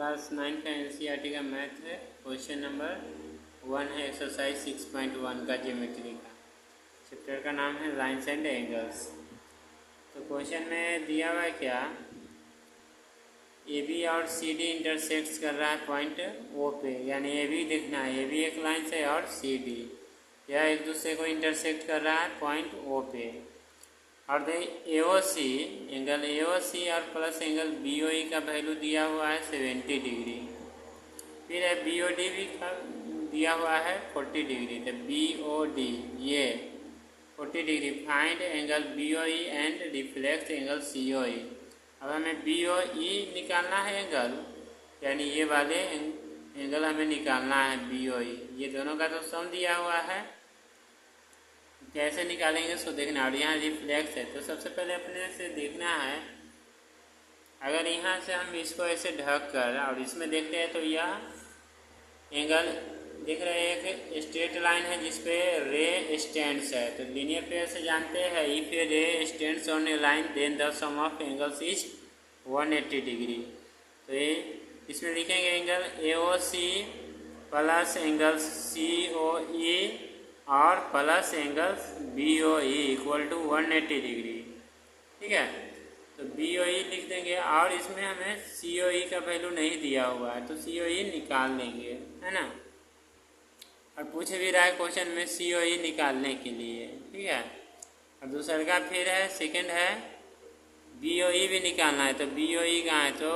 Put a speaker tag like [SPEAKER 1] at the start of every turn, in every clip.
[SPEAKER 1] Class 9 का NCERT का math है। क्वेश्चन नंबर 1 है एक्सरसाइज 6.1 का ज्योमेट्री का। चैप्टर का नाम है लाइन्स एंड एंगल्स। तो क्वेश्चन में दिया हुआ है क्या, ए बी और सी डी इंटरसेक्ट्स कर रहा है पॉइंट ओ पे, यानी ए बी देखना है, ए बी एक लाइन से और सी डी यह एक दूसरे को इंटरसेक्ट कर रहा है पॉइंट ओ पे। और ए O C angle A O सी और प्लस एंगल बी ओ ई का वैल्यू दिया हुआ है 70 डिग्री। फिर है बी ओ डी भी दिया हुआ है 40 डिग्री। तो बी ओ डी ये 40 डिग्री। Find angle B O E and reflect angle C O E. अब हमें बी ओ ई निकालना है एंगल, यानी ये वाले एंगल हमें निकालना है बी ओ ई। ये दोनों का तो सम दिया हुआ है, कैसे निकालेंगे उसको देखना। और यहाँ रिफ्लेक्स है, तो सबसे पहले अपने से देखना है, अगर यहाँ से हम इसको ऐसे ढक कर और इसमें देखते हैं तो यह एंगल दिख रहे हैं, एक स्ट्रेट लाइन है जिसपे रे स्टैंड्स है। तो लीनियर पेयर से जानते हैं if a ray stands on a line then the sum of angles is 180 degree. तो ये इसमें लिखेंगे angle A O C plus angle C O E और plus angles B O E equal to 180 degree. ठीक है, तो B O ई लिख देंगे और इसमें हमें सी ओ ई का वैल्यू नहीं दिया हुआ है तो सी ओ ई निकाल देंगे, है ना। और पूछ भी रहा है क्वेश्चन में सी ओ ई निकालने के लिए। ठीक है, और दूसरा का फिर है सेकंड है बी ओ ई भी निकालना है। तो बी ओ ई कहाँ है, तो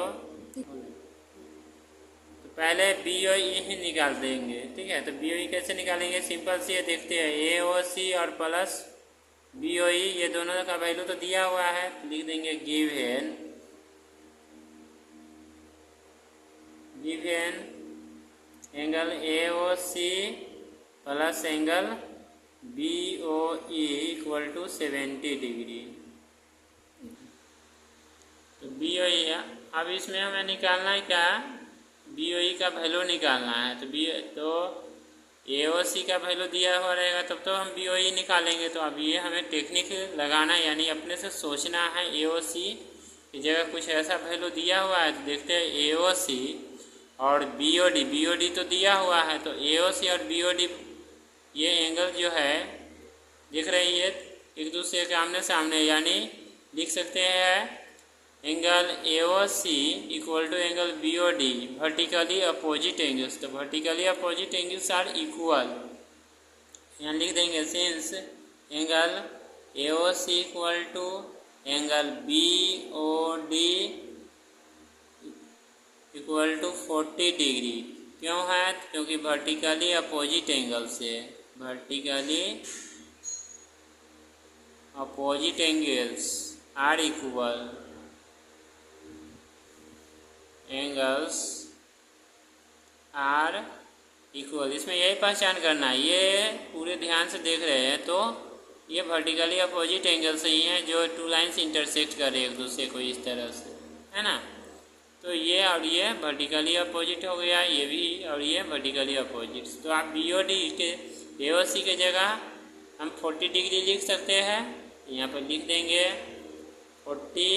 [SPEAKER 1] पहले बी ओ ई ही निकाल देंगे। ठीक है, तो बी ओ ई कैसे निकालेंगे, सिंपल सी है, देखते हैं ए ओ सी और प्लस बी ओ ई ये दोनों का वैल्यू तो दिया हुआ है, लिख देंगे given angle A O C plus angle B O E equal to 70 degree. तो बी ओ ई अब इसमें हमें निकालना है क्या, बी ओ ई का वैल्यू निकालना है। तो ए ओ सी का वैल्यू दिया हुआ रहेगा तब तो हम बी ओ ई निकालेंगे। तो अब ये हमें टेक्निक लगाना है, यानी अपने से सोचना है ए ओ सी की जगह कुछ ऐसा वैल्यू दिया हुआ है। तो देखते हैं ए ओ सी और बी ओ डी तो दिया हुआ है, तो ए ओ सी और बी ओ डी ये एंगल जो है दिख रही है एक दूसरे के आमने सामने, यानी लिख सकते हैं angle A O C equal to angle B O D vertically opposite angles. तो vertically opposite angles are equal, यहाँ लिख देंगे since angle A O C equal to angle B O D equal to 40 degree. क्यों है, क्योंकि vertically opposite angle से, vertically opposite angles are equal, angles are equal. इसमें यही पहचान करना है, ये पूरे ध्यान से देख रहे हैं तो ये वर्टिकली अपोजिट एंगल से ही हैं जो टू लाइन्स इंटरसेक्ट कर रहे हैं एक दूसरे को इस तरह से, है ना। तो ये और ये वर्टिकली अपोजिट हो गया, ये भी और ये वर्टिकली अपोजिट। तो आप बी ओ डी के ए ओ सी के जगह हम 40 डिग्री लिख सकते हैं। यहाँ पर लिख देंगे 40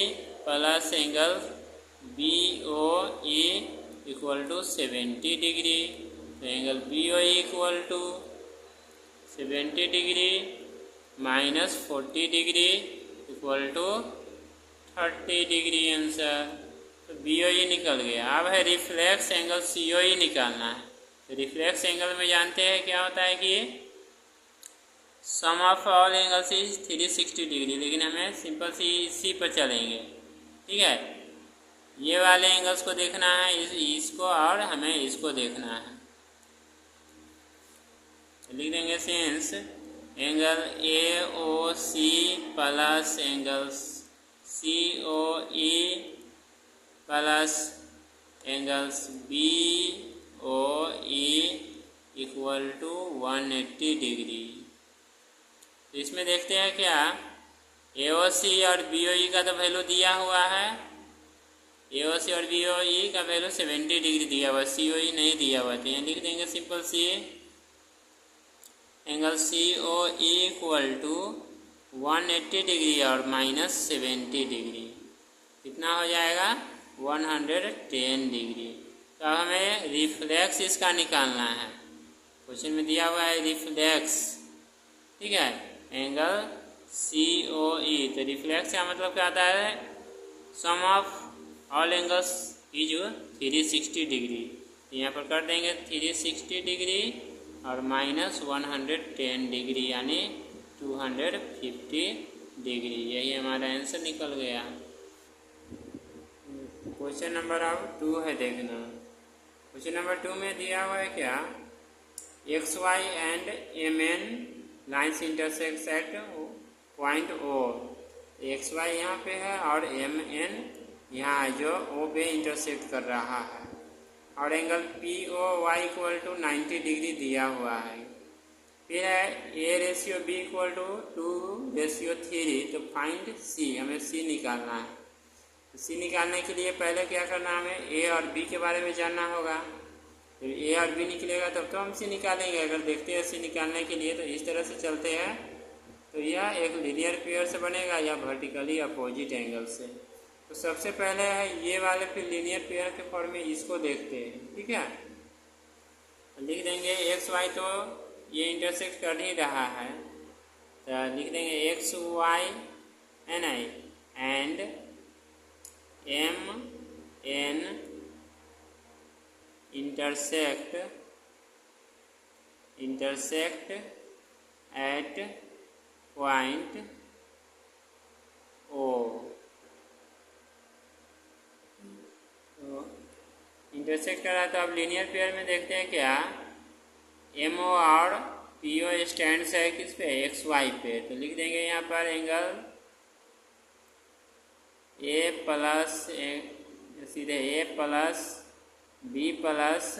[SPEAKER 1] plus angle B O E equal to 70 degree. तो angle B O E equal to 70 degree minus 40 degree equal to 30 degree answer. तो बी ओ ई निकल गया। अब है रिफ्लेक्स एंगल सी ओ ई निकालना है। तो रिफ्लेक्स एंगल में जानते हैं क्या होता है कि sum of all angles is 360 degree, लेकिन हमें सिंपल सी इसी पर चलेंगे। ठीक है, ये वाले एंगल्स को देखना है, इसको और हमें इसको देखना है। तो लिख देंगे since angle A O C plus angle C O E plus angles B O E equal to 180 degree. तो इसमें देखते हैं क्या, ए ओ सी और बी ओ ई का तो वैल्यू दिया हुआ है, ए ओ सी और बी ओ ई का वैल्यू 70 डिग्री दिया हुआ है, सी ओ ई नहीं दिया हुआ। तो यहाँ लिख देंगे simple C angle C O E equal to 180 degree और माइनस 70 डिग्री, कितना हो जाएगा 110 डिग्री। तो अब हमें रिफ्लेक्स इसका निकालना है। क्वेश्चन में दिया हुआ है रिफ्लेक्स, ठीक है, एंगल COE। तो रिफ्लेक्स का मतलब क्या आता है? Sum of all angles is 360 degree. यहाँ पर कर देंगे 360 डिग्री और माइनस 110 डिग्री यानी 250 डिग्री। यही हमारा आंसर निकल गया। क्वेश्चन नंबर अब 2 है, देखना। क्वेश्चन नंबर 2 में दिया हुआ है क्या? XY and MN lines intersect at point O। XY यहाँ पे है और MN यहाँ जो O पे इंटरसेक्ट कर रहा है, और angle POY equal to 90 degree दिया हुआ है। फिर है A/B इक्वल टू 2/3। तो फाइंड C, हमें C निकालना है। तो C निकालने के लिए पहले क्या करना है? हमें A और B के बारे में जानना होगा। जब A और B निकलेगा तब तो हम C निकालेंगे। अगर देखते हैं C निकालने के लिए तो इस तरह से चलते हैं, तो यह एक लीनियर पेयर से बनेगा या वर्टिकली अपोजिट एंगल से। तो सबसे पहले है ये वाले, फिर लीनियर पेयर के फॉर्म में इसको देखते हैं, ठीक है। लिख देंगे XY, तो ये इंटरसेक्ट कर ही रहा है, तो लिख देंगे XY and MN intersect at point O। तो इंटरसेक्ट कर रहा है, तो अब लीनियर पेयर में देखते हैं क्या? MO और PO स्टैंड्स है किस पे? XY पे। तो लिख देंगे यहाँ पर एंगल A प्लस सीधे A plus B plus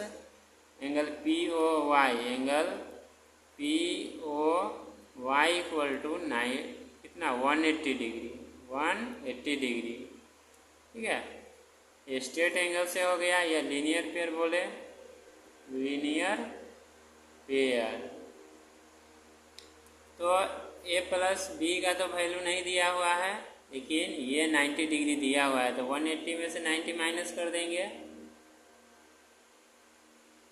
[SPEAKER 1] angle POY, angle POY equal to 9 कितना? 180 डिग्री, 180 डिग्री, ठीक है। स्ट्रेट एंगल से हो गया, या लीनियर पेयर बोले, लीनियर पेयर। तो A प्लस B का तो वैल्यू नहीं दिया हुआ है, लेकिन ये 90 डिग्री दिया हुआ है, तो 180 में से 90 माइनस कर देंगे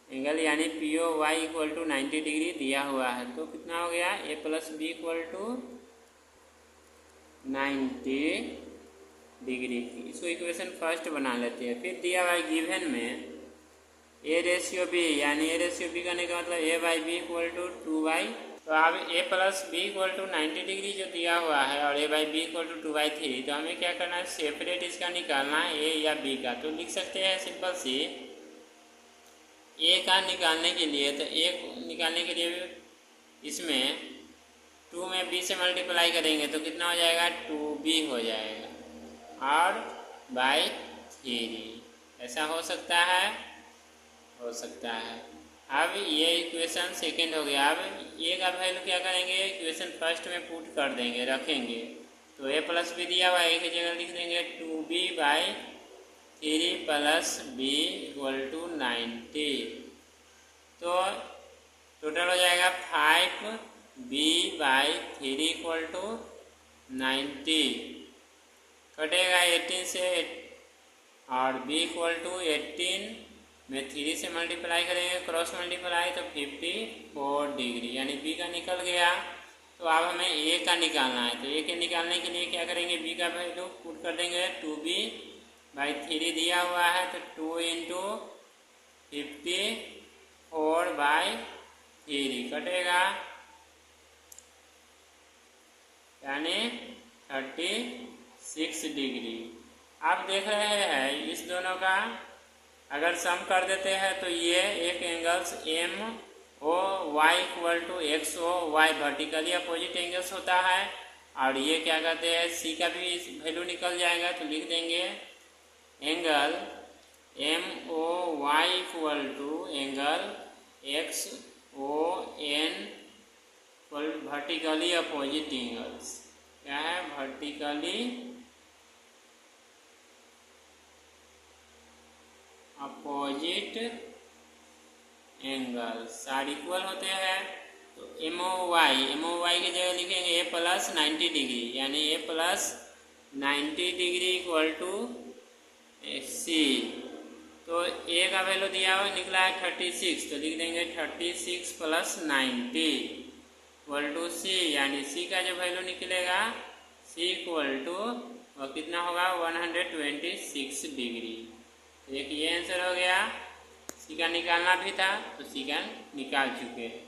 [SPEAKER 1] एंगल, यानी POY इक्वल टू 90 डिग्री दिया हुआ है। तो कितना हो गया? A plus B equal to 90 degree. इसको इक्वेशन फर्स्ट बना लेते हैं। फिर दिया हुआ है गिवन में A/B, यानी A/B करने का मतलब A/B इक्वल टू 2/। तो अब A plus B equal to 90 degree जो दिया हुआ है और A/B इक्वल टू 2/3, तो हमें क्या करना है? सेपरेट इसका निकालना है, A या B का। तो लिख सकते हैं सिंपल सी, A का निकालने के लिए, तो A निकालने के लिए इसमें 2 में B से मल्टीप्लाई करेंगे तो कितना हो जाएगा? 2B हो जाएगा, और बाई 3। ऐसा हो सकता है, हो सकता है। अब ये इक्वेशन सेकेंड हो गया। अब A का वैल्यू क्या करेंगे? इक्वेशन फर्स्ट में पुट कर देंगे, रखेंगे। तो A प्लस B दिया हुआ है, A की जगह लिख देंगे 2B/3 plus B equal to 90। तो टोटल हो जाएगा 5B/3 इक्वल टू 90। कटेगा 18 से, और B इक्वल टू 18 में 3 से मल्टीप्लाई करेंगे, क्रॉस मल्टीप्लाई, तो 54 डिग्री, यानी B का निकल गया। तो अब हमें A का निकालना है। तो A के निकालने के लिए क्या करेंगे? B का वैल्यू पुट कर देंगे, 2B/3 दिया हुआ है, तो 2 इंटू 54/3 कटेगा, यानी 36 डिग्री। आप देख रहे हैं इस दोनों का अगर सम कर देते हैं तो ये एक angles MOY equal to XOY vertically opposite angles होता है, और ये क्या कहते हैं? C का भी वैल्यू निकल जाएगा। तो लिख देंगे angle MOY equal to angle XON vertically opposite angles. क्या है? वर्टिकली अपोजिट एंगल्स सारे इक्वल होते हैं। तो MOY की जगह लिखेंगे A प्लस 90 डिग्री, यानी A plus 90 degree equal to C। तो ए का वैल्यू दिया हुआ निकला है 36, तो लिख देंगे 36 + 90 इक्वल टू सी, यानी सी का जो वैल्यू निकलेगा सी इक्वल टू और कितना होगा 126 डिग्री। एक ये आंसर हो गया। सी का निकालना भी था तो सी का निकाल चुके हैं।